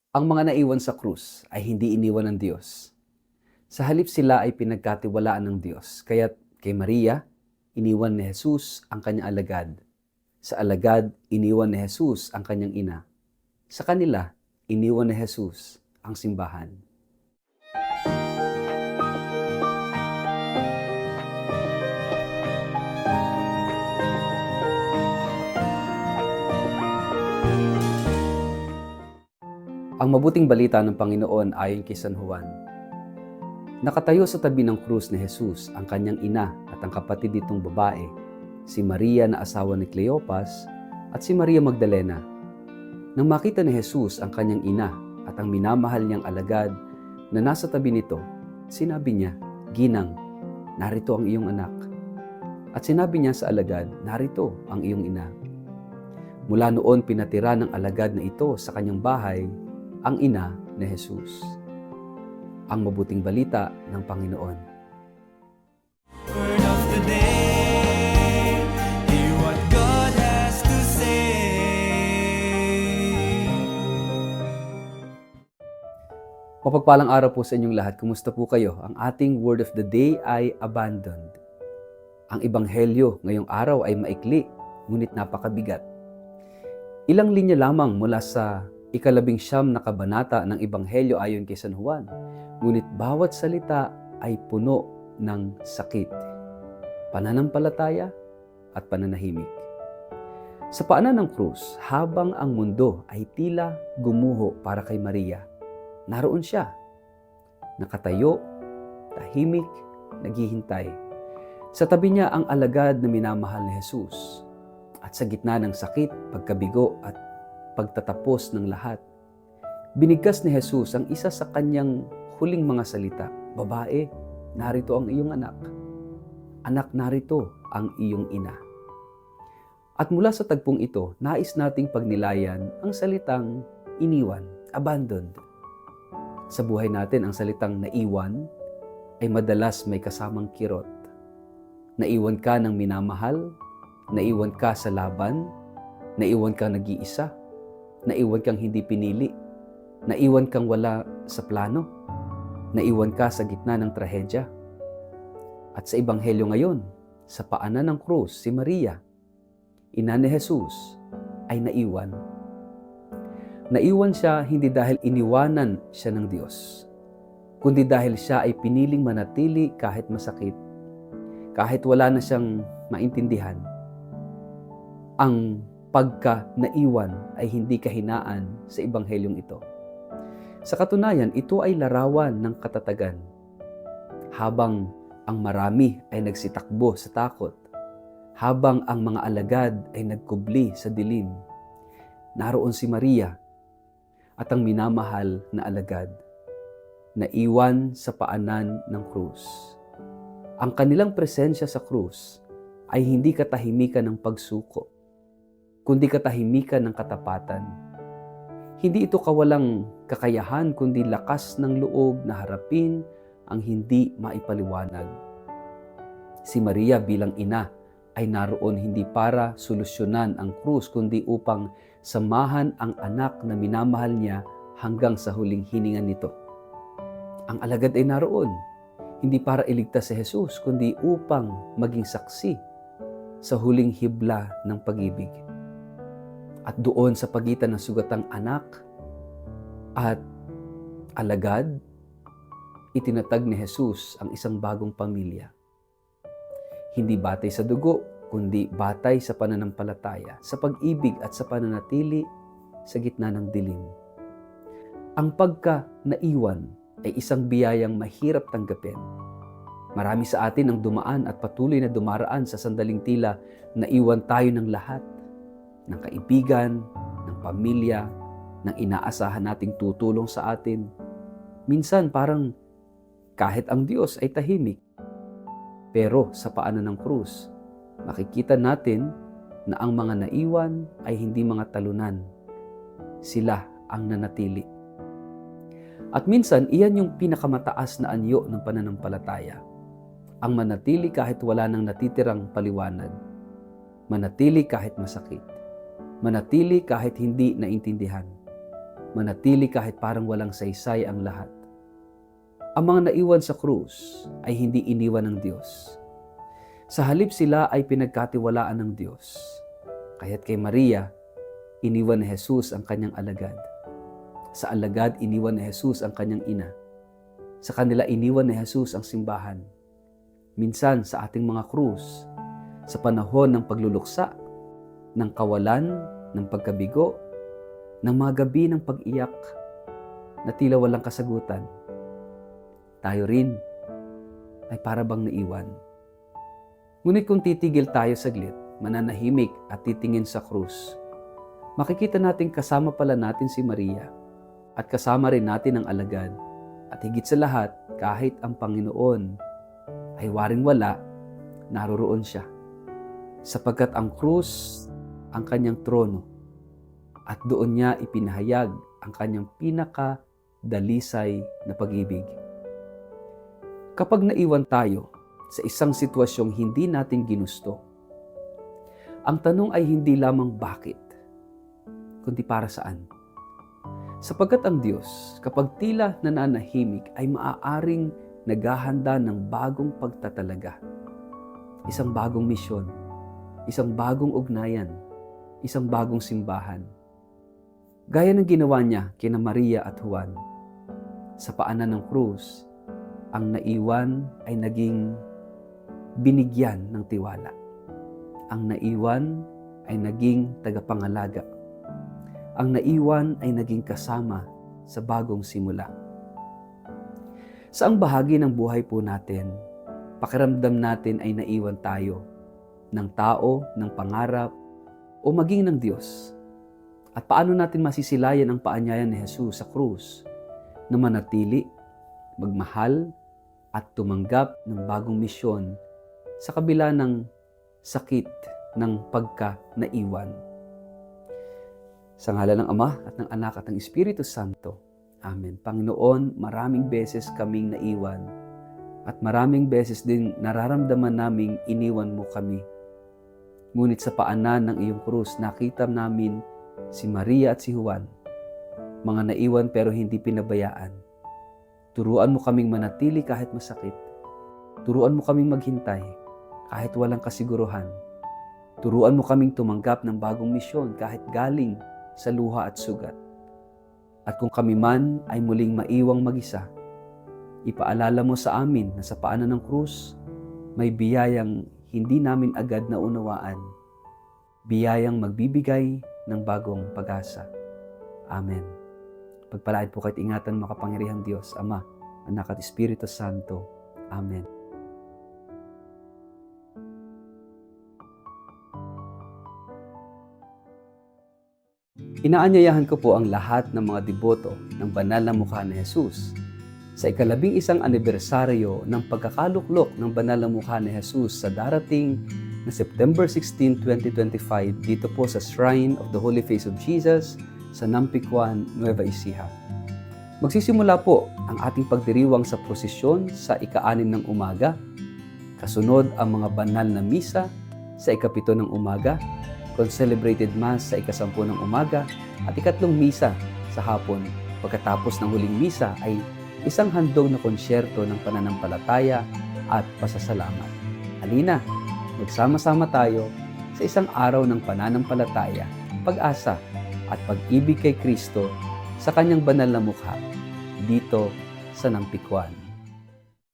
Ang mga naiwan sa krus ay hindi iniwan ng Diyos. Sa halip sila ay pinagkatiwalaan ng Diyos. Kaya't kay Maria, iniwan ni Jesus ang kanyang alagad. Sa alagad, iniwan ni Jesus ang kanyang ina. Sa kanila, iniwan ni Jesus ang simbahan. Ang mabuting balita ng Panginoon ayon kay San Juan. Nakatayo sa tabi ng krus ni Jesus ang kanyang ina at ang kapatid nitong babae, si Maria na asawa ni Cleopas at si Maria Magdalena. Nang makita ni Jesus ang kanyang ina at ang minamahal niyang alagad na nasa tabi nito, sinabi niya, "Ginang, narito ang iyong anak." At sinabi niya sa alagad, "Narito ang iyong ina." Mula noon pinatira ng alagad na ito sa kanyang bahay ang ina ni Jesus. Ang mabuting balita ng Panginoon. Word of the day, hear what God has to say. Mapagpalang araw po sa inyong lahat. Kumusta po kayo? Ang ating word of the day ay abandoned. Ang ebanghelyo ngayong araw ay maikli, ngunit napakabigat. Ilang linya lamang mula sa 19 na kabanata ng ebanghelyo ayon kay San Juan. Ngunit bawat salita ay puno ng sakit, pananampalataya at pananahimik. Sa paanan ng krus, habang ang mundo ay tila gumuho para kay Maria, naroon siya, nakatayo, tahimik, naghihintay. Sa tabi niya ang alagad na minamahal ni Jesus. At sa gitna ng sakit, pagkabigo at pagtatapos ng lahat, binigkas ni Jesus ang isa sa kanyang huling mga salita, "Babae, narito ang iyong anak. Anak, narito ang iyong ina." At mula sa tagpong ito, nais nating pagnilayan ang salitang iniwan, abandoned. Sa buhay natin, ang salitang naiwan ay madalas may kasamang kirot. Naiwan ka ng minamahal, naiwan ka sa laban, naiwan kang nag-iisa, naiwan kang hindi pinili, naiwan kang wala sa plano, naiwan ka sa gitna ng trahedya. At sa ebanghelyo ngayon, sa paanan ng krus, si Maria, ina ni Jesus, ay naiwan. Naiwan siya hindi dahil iniwanan siya ng Diyos, kundi dahil siya ay piniling manatili kahit masakit, kahit wala na siyang maintindihan. Ang pagka-naiwan ay hindi kahinaan sa ebanghelyong ito. Sa katunayan, ito ay larawan ng katatagan. Habang ang marami ay nagsitakbo sa takot, habang ang mga alagad ay nagkubli sa dilim, naroon si Maria at ang minamahal na alagad, naiwan sa paanan ng krus. Ang kanilang presensya sa krus ay hindi katahimikan ng pagsuko, kundi katahimikan ng katapatan. Hindi ito kawalang kakayahan, kundi lakas ng loob na harapin ang hindi maipaliwanag. Si Maria bilang ina ay naroon hindi para solusyonan ang krus, kundi upang samahan ang anak na minamahal niya hanggang sa huling hininga nito. Ang alagad ay naroon, hindi para iligtas si Jesus, kundi upang maging saksi sa huling hibla ng pag-ibig. At doon sa pagitan ng sugatang anak at alagad, itinatag ni Jesus ang isang bagong pamilya. Hindi batay sa dugo, kundi batay sa pananampalataya, sa pag-ibig at sa pananatili sa gitna ng dilim. Ang pagka-naiwan ay isang biyayang mahirap tanggapin. Marami sa atin ang dumaan at patuloy na dumaraan sa sandaling tila naiwan tayo ng lahat, ng kaibigan, ng pamilya, ng inaasahan nating tutulong sa atin. Minsan parang kahit ang Diyos ay tahimik. Pero sa paanan ng krus, makikita natin na ang mga naiwan ay hindi mga talunan. Sila ang nanatili. At minsan, iyan yung pinakamataas na anyo ng pananampalataya. Ang manatili kahit wala nang natitirang paliwanag. Manatili kahit masakit. Manatili kahit hindi naintindihan. manatili kahit parang walang saysay ang lahat. Ang mga naiwan sa krus ay hindi iniwan ng Diyos. Sa halip sila ay pinagkatiwalaan ng Diyos. Kaya't kay Maria, iniwan ni Jesus ang kanyang alagad. Sa alagad, iniwan ni Jesus ang kanyang ina. Sa kanila, iniwan ni Jesus ang simbahan. Minsan sa ating mga krus, sa panahon ng pagluluksa, ng kawalan, ng pagkabigo, ng mga gabi ng pag-iyak na tila walang kasagutan, tayo rin ay para bang naiwan. Ngunit kung titigil tayo saglit, mananahimik at titingin sa krus, makikita natin kasama pala natin si Maria at kasama rin natin ang alagad. At higit sa lahat, kahit ang Panginoon ay waring wala, naroroon siya. Sapagkat ang krus ang kanyang trono at doon niya ipinahayag ang kanyang pinakadalisay na pag-ibig. Kapag naiwan tayo sa isang sitwasyong hindi natin ginusto, ang tanong ay hindi lamang bakit, kundi para saan. Sapagkat ang Diyos, kapag tila nananahimik, ay maaaring naghahanda ng bagong pagtatalaga, isang bagong misyon, isang bagong ugnayan, isang bagong simbahan. Gaya ng ginawa niya kina Maria at Juan. Sa paanan ng krus, ang naiwan ay naging binigyan ng tiwala. Ang naiwan ay naging tagapangalaga. Ang naiwan ay naging kasama sa bagong simula. Sa ang bahagi ng buhay po natin, pakiramdam natin ay naiwan tayo ng tao, ng pangarap, o maging ng Diyos. At paano natin masisilayan ang paanyayan ni Jesus sa krus na manatili, magmahal, at tumanggap ng bagong misyon sa kabila ng sakit ng pagka-naiwan. Sa ngalan ng Ama at ng Anak at ng Espiritu Santo. Amen. Panginoon, maraming beses kaming naiwan at maraming beses din nararamdaman naming iniwan mo kami. Ngunit sa paanan ng iyong krus, nakita namin si Maria at si Juan, mga naiwan pero hindi pinabayaan. Turuan mo kaming manatili kahit masakit. Turuan mo kaming maghintay kahit walang kasiguruhan. Turuan mo kaming tumanggap ng bagong misyon kahit galing sa luha at sugat. At kung kami man ay muling maiwang mag-isa, ipaalala mo sa amin na sa paanan ng krus, may biyayang hindi namin agad na unawaan. Biyayang magbibigay ng bagong pag-asa. Amen. Pagpalain po kahit ingatan makapangyarihang Diyos, Ama, Anak at Espiritu Santo. Amen. Inaanyayahan ko po ang lahat ng mga deboto ng banal na mukha ni Jesus sa ika-11 anibersaryo ng pagkakaluklok ng banal na mukha ni Jesus sa darating na September 16, 2025 dito po sa Shrine of the Holy Face of Jesus sa Nampicuan, Nueva Ecija. Magsisimula po ang ating pagdiriwang sa prosesyon sa ika-6 ng umaga. Kasunod ang mga banal na misa sa ika-7 ng umaga, concelebrated mass sa ika-10 ng umaga, at ika-3 misa sa hapon. Pagkatapos ng huling misa ay isang handog na konsyerto ng pananampalataya at pasasalamat. Halina, magsama-sama tayo sa isang araw ng pananampalataya, pag-asa at pag-ibig kay Kristo sa kanyang banal na mukha dito sa Nampicuan.